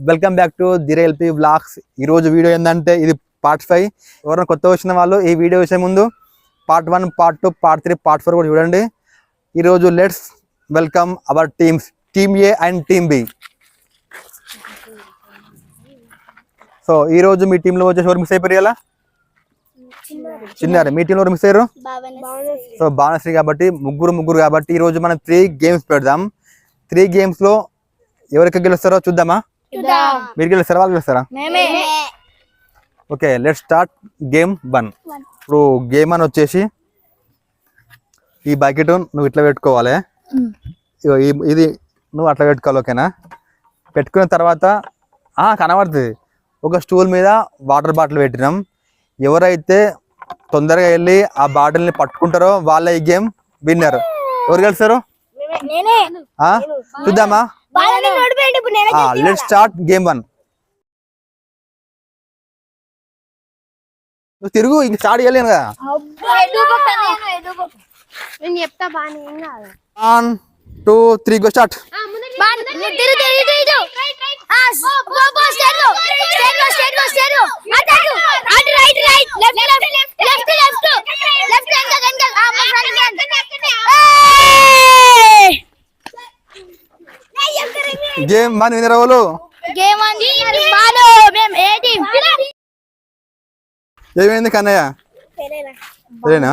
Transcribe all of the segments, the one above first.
Welcome back to దిరేఎల్పి vlogs. ఈరోజు video ఏంటంటే ఇది పార్ట్ 5. ఎవరైనా కొత్త వచ్చిన వాళ్ళు ఈ వీడియో చూసే ముందు పార్ట్ 1, పార్ట్ 2, పార్ట్ 3, పార్ట్ 4 కూడా చూడండి. ఈరోజు let's welcome our teams, team A and team B. So ఈరోజు మీ టీంలో వచ్చేసి ఎవరు మిస్ అయిపోయారు? ఇలా చిన్నారు. మీ టీంలో ఎవరు మిస్ అయ్యారు? సో భావనశ్రీ కాబట్టి ముగ్గురు కాబట్టి ఈరోజు మనం 3 గేమ్స్ పెడదాం. 3 గేమ్స్ లో ఎవరికి గెలుస్తారో చూద్దామా? మీరు గెలుస్తారా, వాళ్ళు గెలుస్తారా? Okay, let's start game 1. ఇప్పుడు గేమ్ 1 వచ్చేసి ఈ బకెట్ నువ్వు ఇట్లా పెట్టుకోవాలి, ఇది నువ్వు అట్లా పెట్టుకోవాలి. ఓకేనా? పెట్టుకున్న తర్వాత కనబడుతుంది ఒక స్టూల్ మీద వాటర్ బాటిల్ పెట్టినాం. ఎవరైతే తొందరగా వెళ్ళి ఆ బాటిల్ని పట్టుకుంటారో వాళ్ళ ఈ గేమ్ విన్నర్. ఎవరు గెలుస్తారు చూద్దామా? Let's start game 1. నువ్వు తిరుగు, ఇంక స్టార్ట్ చేయలేను కదా. 1, 2, 3 గో స్టార్ట్. గేమ్ 1 విన్నర్ ఎవరు? ఏమైంది కన్నయ్య? సరేనా?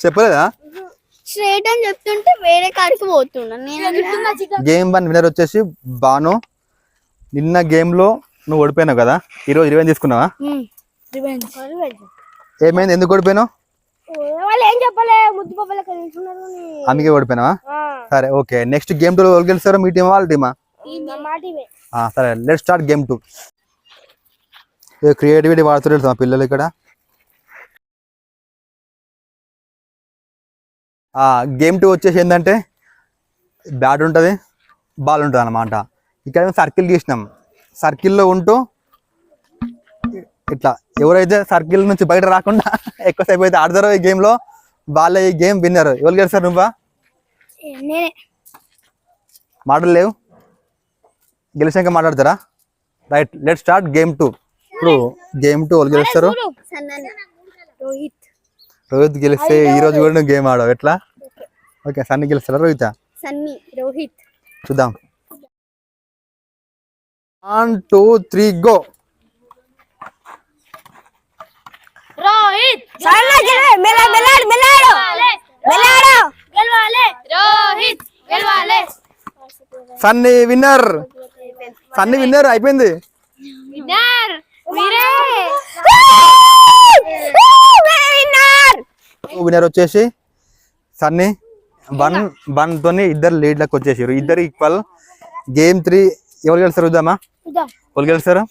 చెప్పలేదా? స్ట్రైట్ అని చెప్తుంటే వేరే కాడికి పోతున్నా. గేమ్ 1 విన్నర్ వచ్చేసి బాను. నిన్న గేమ్ లో నువ్వు ఓడిపోయినావు కదా, ఈరోజు రివెంజ్ తీసుకున్నావా? ఏమైంది, ఎందుకు ఓడిపోయినావు? అందుకే ఓడిపోయినావా? సరే, ఓకే. నెక్స్ట్ గేమ్ 2 ఎవరు గెలుస్తారో? మీ టీమా వాళ్ళ టీమా? సరే, లెట్స్ స్టార్ట్ గేమ్ 2. క్రియేటివిటీ వాడుతుంటారు మా పిల్లలు ఇక్కడ. గేమ్ 2 వచ్చేసి ఏంటంటే బ్యాట్ ఉంటుంది, బాల్ ఉంటుంది అన్నమాట. ఇక్కడ సర్కిల్ గీసినాం. సర్కిల్లో ఉంటూ ఇట్లా ఎవరైతే సర్కిల్ నుంచి బయట రాకుండా ఎక్కువసేపు అయితే ఆడతారో ఈ గేమ్లో వాళ్ళ ఈ గేమ్ విన్నర్. ఎవరు గెలుస్తారు? నువ్వా? మాటలు లేవు, గెలిచాక మాట్లాడతారా? Right, let's start game 2. ఇప్పుడు గేమ్ 2 ఎవరు గెలుస్తారు? రోహిత్ గెలిస్తే ఈ రోజు కూడా నువ్వు గేమ్ ఆడవు. ఎట్లా? ఓకే, సన్నీ గెలుస్తారా రోహిత్? చూద్దాం. 1, 2, 3 go. Sunny winner. Sunny winner అయిపోయింది. విన్నర్ వచ్చేసి సన్నీ. 1 తోని ఇద్దరు లీడ్ లకు వచ్చేసారు, ఇద్దరు ఈక్వల్. గేమ్ 3 ఎవరు గెలుస్తారు చూద్దామా? ఎవరు గెలుస్తారు?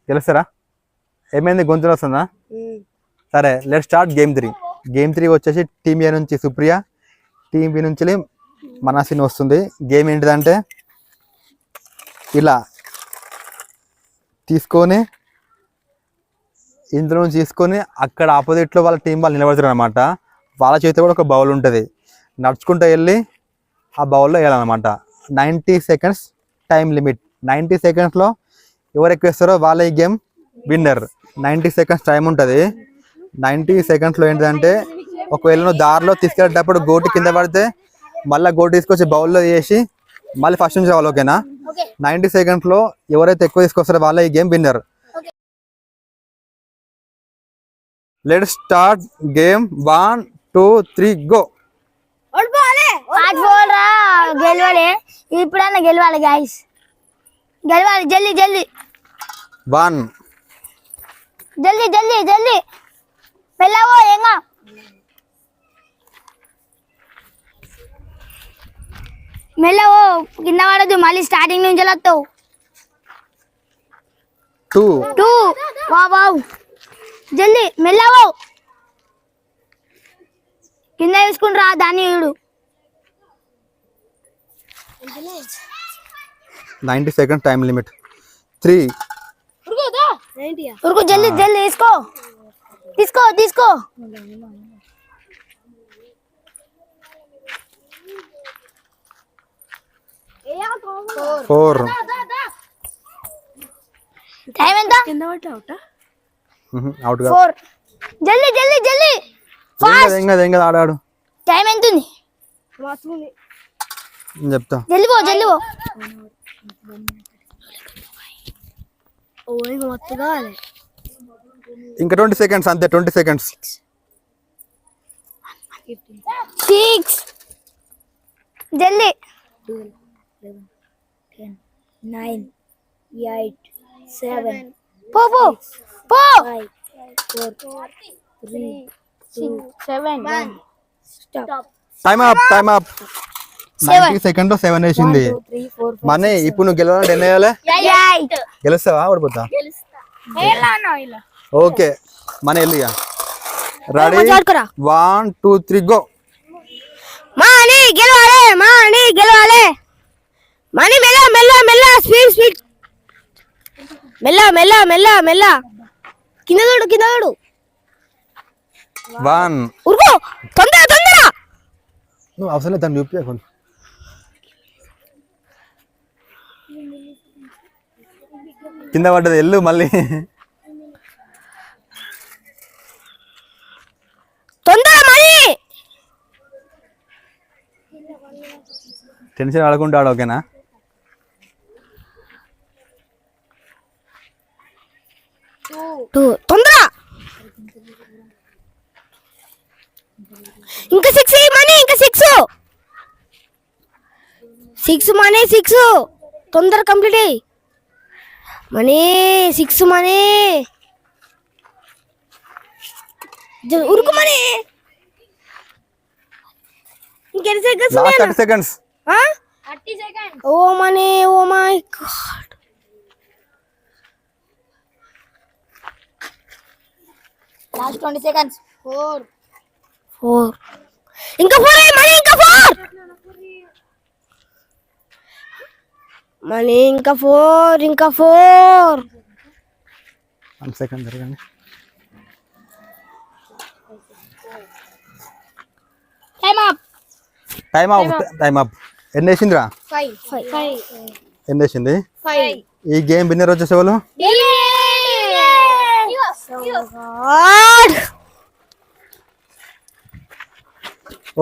గెలుస్తారా? ఏమైంది, గొంతులు వస్తుందా? సరే, లెట్స్ స్టార్ట్ గేమ్ 3. గేమ్ 3 వచ్చేసి టీమ్ ఏ నుంచి సుప్రియ, టీమ్ బి నుంచి మనసిని వస్తుంది. గేమ్ ఏంటిదంటే ఇలా తీసుకొని ఇందులో నుంచి తీసుకొని అక్కడ ఆపోజిట్లో వాళ్ళ టీం వాళ్ళు నిలబడతారు అనమాట. వాళ్ళ చేతిలో కూడా ఒక బౌల్ ఉంటుంది, నడుచుకుంటూ వెళ్ళి ఆ బౌల్లో వేయాలన్నమాట. 90 సెకండ్స్ టైం లిమిట్. 90 సెకండ్స్లో ఎవరు ఎక్కువ వేస్తారో వాళ్ళ ఈ గేమ్ విన్నర్. 90 సెకండ్స్ టైం ఉంటుంది. 90 సెకండ్స్లో ఏంటంటే ఒకవేళ నువ్వు దారిలో తీసుకెళ్ళేటప్పుడు గోటు కింద పడితే మళ్ళీ గోటు తీసుకొచ్చి బౌల్లో వేసి మళ్ళీ ఫస్ట్ నుంచి రావాలి. ఓకేనా? 90 సెకండ్స్లో ఎవరైతే ఎక్కువ తీసుకొస్తారో వాళ్ళ ఈ game winner. Let's start game 1, 2, 3 go. గెలవాలి, ఇప్పుడన్నా గెలవాలి గైస్, గెలవాలి. జల్దీ జల్దీ 1. జల్దీ జల్దీ జల్దీ వెళ్ళావో ఏంగా. మెల్లవో, కింద పడద్దు, మళ్ళీ స్టార్టింగ్ నుంచి వస్తావు. 2. వావ్, జల్దీ మెల్లవో, కింద చూసుకుంటా దాన్ని. 90 seconds time limit. 3, ఉరుకు జల్దీ జల్దీ తీసుకో తీసుకో తీసుకో. 4. టైం ఎంత? అవుట్ గా 4. జల్దీ జల్దీ జల్దీ ఏం కదా ఆడాడు. టైం ఎంత ఉంది? నేను చెప్తా. జల్దీ పో జల్దీ పో. ఇంకా 20 seconds అంతే. 20 seconds. 6 జల్దీ 9, 8, 7, పో పో పో. 5, 4, 3, 2, 7 stop. టైమ్ అప్ 90 సెకండ్ లో 7 వేసింది. 2, 3, 4, 5. మనే ఇప్పుడు నువ్వు గెలవాలంటే ఎన్ని వేయాలి? 8 గెలుస్తావా ఓడిపోతా? ఓకే మన వెళ్ళిగా రెడీ 1 2 3 గో. మాని గెలవాలి మాని గెలవాలి. మాని మెల్ల మెల్ల మెల్ల స్పీడ్ స్పీడ్ మెల్ల మెల్ల మెల్ల మెల్ల. కింద చూడు కింద చూడు. 1. ఉరుకో తొందర తొందర. నువ్వు అవసరం లేదు దాన్ని చూపి. కింద పడ్డది ఎల్లు మళ్ళీ. తొందర మాని. టెన్షన్ పడకుండా ఆడు. ఓకేనా? తొందర. ఇంకా 6 మనీ ఇంకా 6 మనీ 6 తొందర కంప్లీట్ అయ్యి. మనీ 6 మనీ ఉరుకు మనీ. ఇంకెన్ని సెకండ్స్ లాస్ట్ 30 seconds. ఓ మనీ ఓ మై గాడ్. Last 20 seconds. 4. ఇంకా 4 మనీ ఇంకా 4 మనీ ఇంకా 4 ఇంకా 4. 1 second జరగండి. Time up. ఎన్ని వేసిందిరా? 5. ఎన్ని వేసింది? ఈ గేమ్ విన్నర్ వచ్చేసే వాళ్ళు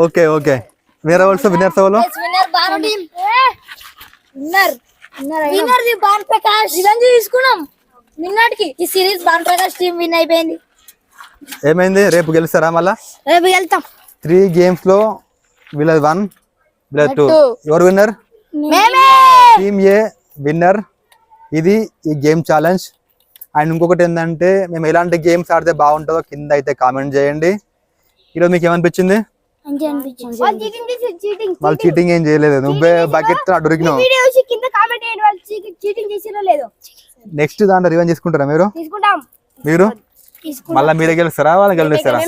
ఓకే ఓకే. వేరే వాళ్ళు విన్నర్స్ వాళ్ళు Winner Banu team. Winner the Bhanu Prakash. Revenge తీసుకున్నాం నిన్నటికి. ఈ series Bhanu Prakash team win అయిపోయింది. ఏమైంది? రేపు గెలుస్తారా మళ్ళా? రేపు వెళ్తాం. 3 games లో వీళ్ళది 1 వీళ్ళది 2. ఎవరు విన్నర్? టీమ్ ఏ విన్నర్. ఇది ఈ గేమ్ ఛాలెంజ్. అండ్ ఇంకొకటి ఏంటంటే మేము ఎలాంటి గేమ్స్ ఆడితే బాగుంటుందో కింద అయితే కామెంట్ చేయండి. ఈరోజు మీకు ఏమనిపించింది? వాళ్ళు చీటింగ్ ఏం చేయలేదు. నువ్వే బకెట్ అడుగుతున్నావు. నెక్స్ట్ దాంట్లో రివెంజ్ తీసుకుంటారా మీరు? మీరు మళ్ళీ మీరే గెలుస్తారా వాళ్ళు గెలుస్తారా?